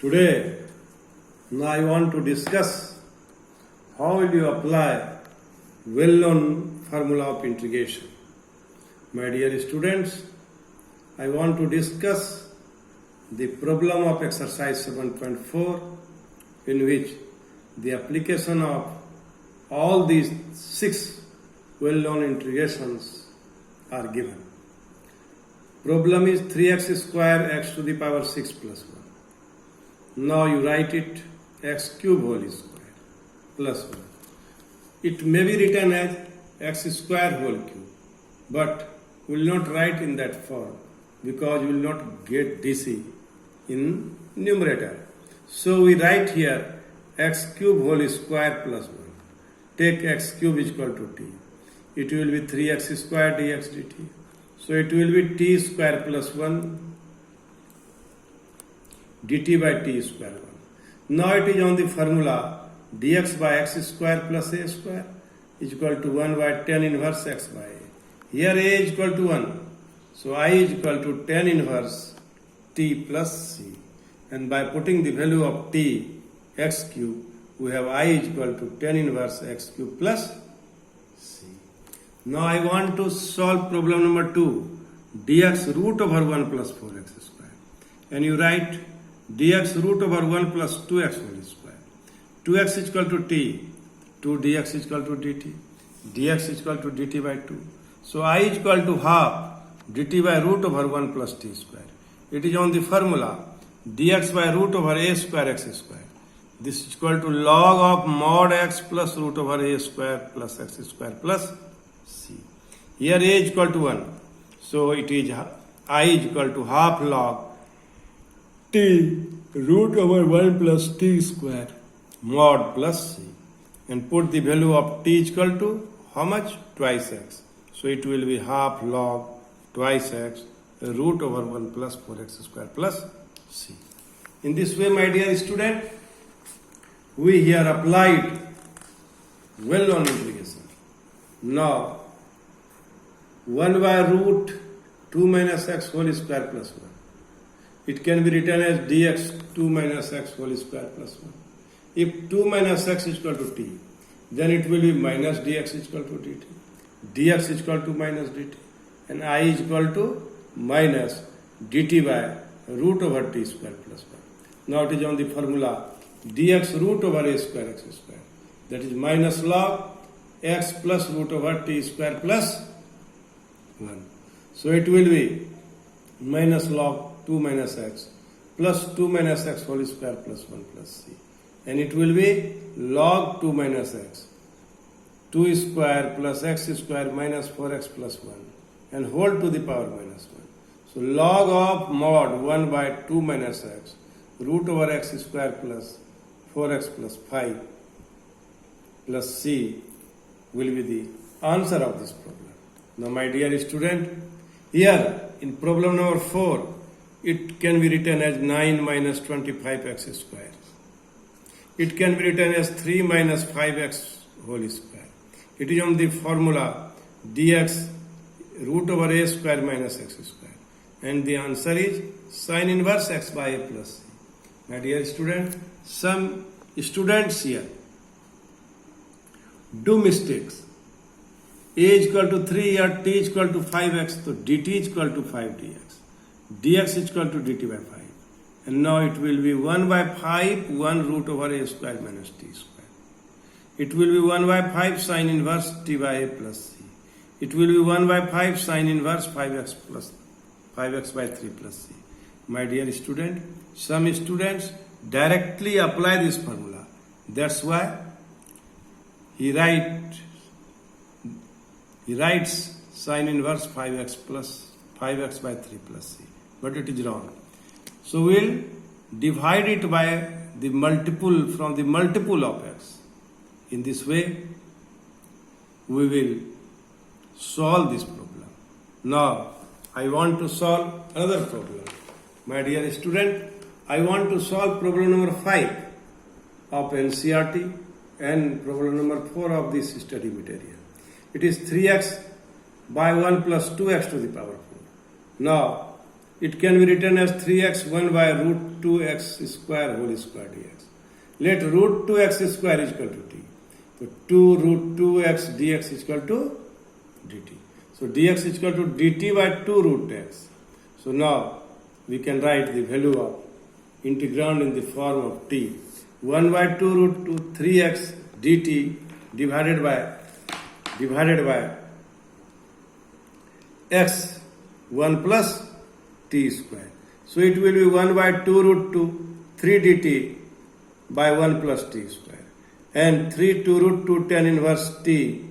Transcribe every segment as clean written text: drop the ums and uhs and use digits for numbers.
Today, now I want to discuss how will you apply well-known formula of integration. My dear students, I want to discuss the problem of exercise 7.4 in which the application of all these 6 well-known integrations are given. Problem is 3x square x to the power 6 plus 1. Now you write it x cube whole square plus 1. It may be written as x square whole cube, but we will not write in that form because we will not get DC in numerator. So we write here x cube whole square plus 1. Take x cube is equal to t. It will be 3x square dx dt. So it will be t square plus 1 dt by t square 1. Now it is on the formula dx by x square plus a square is equal to 1 by tan inverse x by a. Here a is equal to 1. So I is equal to tan inverse t plus c. And by putting the value of t x cube, we have I is equal to tan inverse x cube plus c. Now I want to solve problem number 2, dx root over 1 plus 4x square. And you write dx root over 1 plus 2x whole square. 2x is equal to t, 2 dx is equal to dt, dx is equal to dt by 2. So I is equal to half dt by root over 1 plus t square. It is on the formula dx by root over a square x square. This is equal to log of mod x plus root over a square plus x square plus c. Here a is equal to 1. So it is I is equal to half log t root over 1 plus t square mod plus c. And put the value of t is equal to how much? Twice x. So it will be half log twice x root over 1 plus 4x square plus c. In this way, my dear student, we here applied well-known integration. Now, 1 by root 2 minus x whole square plus 1. It can be written as dx 2 minus x whole square plus 1. If 2 minus x is equal to t, then it will be minus dx is equal to dt. Dx is equal to minus dt. And I is equal to minus dt by root over t square plus 1. Now it is on the formula dx root over a square x square. That is minus log x plus root over t square plus 1. So it will be minus log 2 minus x plus 2 minus x whole square plus 1 plus c. And it will be log 2 minus x. 2 square plus x square minus 4x plus 1 and whole to the power minus 1. So log of mod 1 by 2 minus x root over x square plus 4x plus 5 plus c will be the answer of this problem. Now my dear student, here in problem number 4, it can be written as 9 minus 25x square. It can be written as 3 minus 5x whole square. It is on the formula dx root over a square minus x square. And the answer is sin inverse x by a plus c. My dear student, some students here do mistakes. A is equal to 3 or t is equal to 5x, so dt is equal to 5 dx. Dx is equal to dt by 5. And now it will be 1 by 5, 1 root over a square minus t square. It will be 1 by 5 sin inverse t by a plus c. It will be 1 by 5 sin inverse 5x plus 5x by 3 plus c. My dear student, some students directly apply this formula. That's why he writes sin inverse 5x plus 5x by 3 plus c. But it is wrong. So we'll divide it by the multiple from the multiple of x. In this way, we will solve this problem. Now, I want to solve another problem. My dear student, I want to solve problem number 5 of NCERT and problem number 4 of this study material. It is 3x by 1 plus 2x to the power 4. Now, it can be written as 3x 1 by root 2x square whole square dx. Let root 2x square is equal to t. So 2 root 2x dx is equal to dt. So dx is equal to dt by 2 root x. So now we can write the value of integrand in the form of t. 1 by 2 root 2 3x dt divided by x 1 plus t square. So it will be 1 by 2 root 2 3 dt by 1 plus t square, and 3 2 root 2 tan inverse t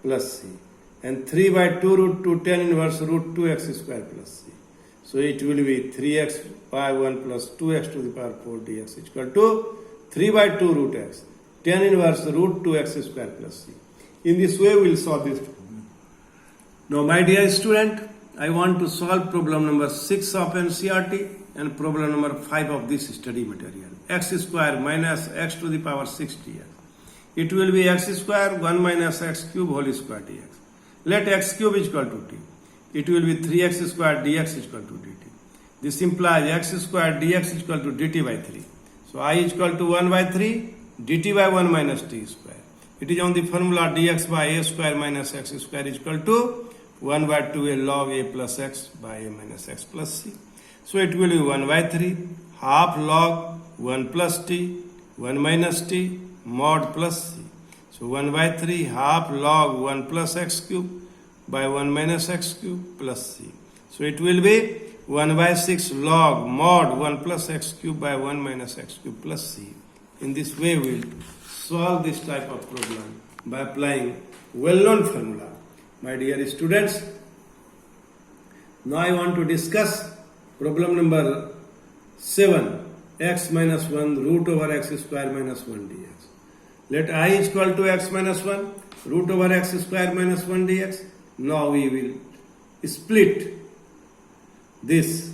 plus c, and 3 by 2 root 2 tan inverse root 2x square plus c. So it will be 3x by 1 plus 2x to the power 4 dx is equal to 3 by 2 root x tan inverse root 2x square plus c. In this way we will solve this problem. Now my dear student, I want to solve problem number 6 of NCERT and problem number 5 of this study material. X square minus x to the power 6 dx. It will be x square 1 minus x cube whole square dx. Let x cube is equal to t. It will be 3x square dx is equal to dt. This implies x square dx is equal to dt by 3. So I is equal to 1 by 3 dt by 1 minus t square. It is on the formula dx by a square minus x square is equal to 1 by 2 a log a plus x by a minus x plus c. So it will be 1 by 3 half log 1 plus t 1 minus t mod plus c. So 1 by 3 half log 1 plus x cube by 1 minus x cube plus c. So it will be 1 by 6 log mod 1 plus x cube by 1 minus x cube plus c. In this way we will solve this type of problem by applying well-known formula. My dear students, now I want to discuss problem number 7, x minus 1 root over x square minus 1 dx. Let I is equal to x minus 1 root over x square minus 1 dx. Now we will split this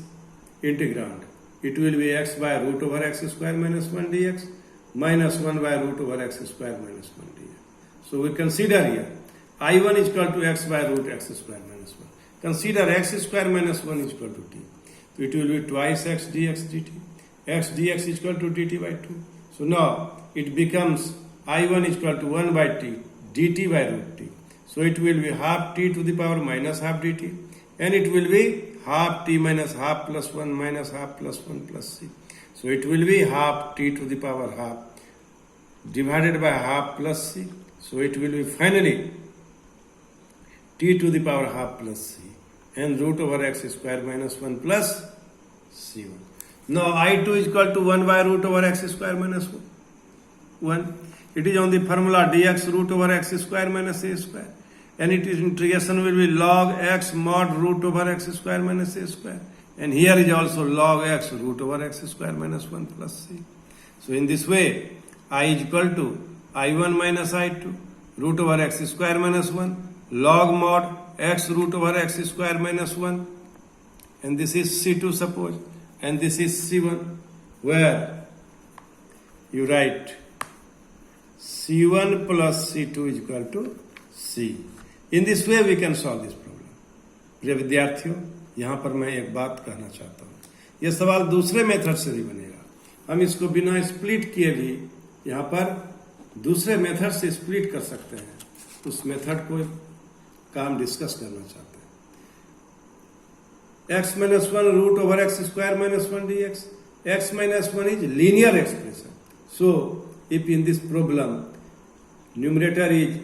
integrand. It will be x by root over x square minus 1 dx minus 1 by root over x square minus 1 dx. So we consider here I1 is equal to x by root x square minus 1. Consider x square minus 1 is equal to t. So it will be twice x dx dt. X dx is equal to dt by 2. So now it becomes I1 is equal to 1 by t dt by root t. So it will be half t to the power minus half dt, and it will be half t minus half plus 1 minus half plus 1 plus c. So it will be half t to the power half divided by half plus c. So it will be finally t to the power half plus c and root over x square minus 1 plus c1. Now I2 is equal to 1 by root over x square minus 1. It is on the formula dx root over x square minus a square, and it is integration will be log x mod root over x square minus a square, and here is also log x root over x square minus 1 plus c. So in this way I is equal to I1 minus I2 root over x square minus 1 log mod x root over x square minus 1, and this is c2 suppose, and this is c1, where you write c1 plus c2 is equal to c. In this way we can solve this problem. प्रिय विद्यार्थियों, यहाँ पर मैं एक बात कहना चाहता हूँ, यह सवाल दूसरे मेथड से भी बनेगा। हम इसको बिना स्प्लिट किए भी यहाँ पर दूसरे मेथड से स्प्लिट कर सकते हैं। उस मेथड को का हम डिस्कस करना चाहते हैं। x minus 1 root over x square minus 1 dx. x minus 1 is linear expression. So if in this problem numerator is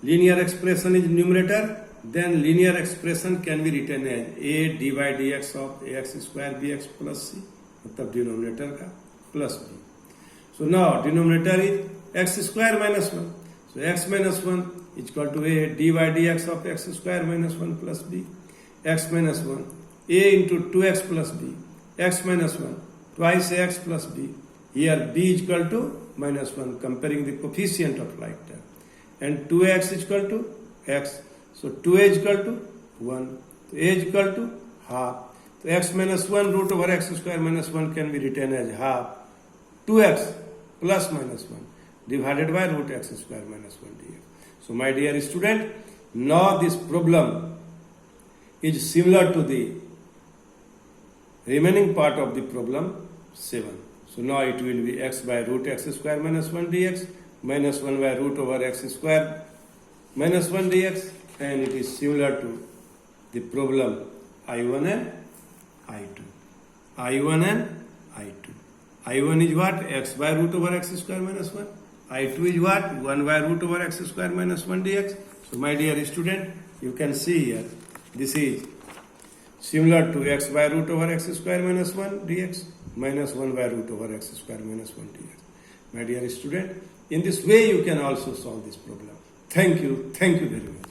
linear expression is numerator, then linear expression can be written as a d by dx of ax square bx plus c, मतलब denominator का plus b. So now denominator is x square minus 1. So x minus 1 is equal to a d by dx of x square minus 1 plus b. X minus 1 a into 2x plus b. X minus 1 twice x plus b. Here b is equal to minus 1, comparing the coefficient of like term. And 2x is equal to x. So 2a is equal to 1. So a is equal to half. So x minus 1 root over x square minus 1 can be written as half 2x plus minus 1 divided by root x square minus 1 dx. So my dear student, now this problem is similar to the remaining part of the problem 7. So now it will be x by root x square minus 1 dx minus 1 by root over x square minus 1 dx, and it is similar to the problem I1 and I2. I1 and I2. I1 is what? X by root over x square minus 1. I2 is what? 1 by root over x square minus 1 dx. So my dear student, you can see here, this is similar to x by root over x square minus 1 dx minus 1 by root over x square minus 1 dx. My dear student, in this way you can also solve this problem. Thank you very much.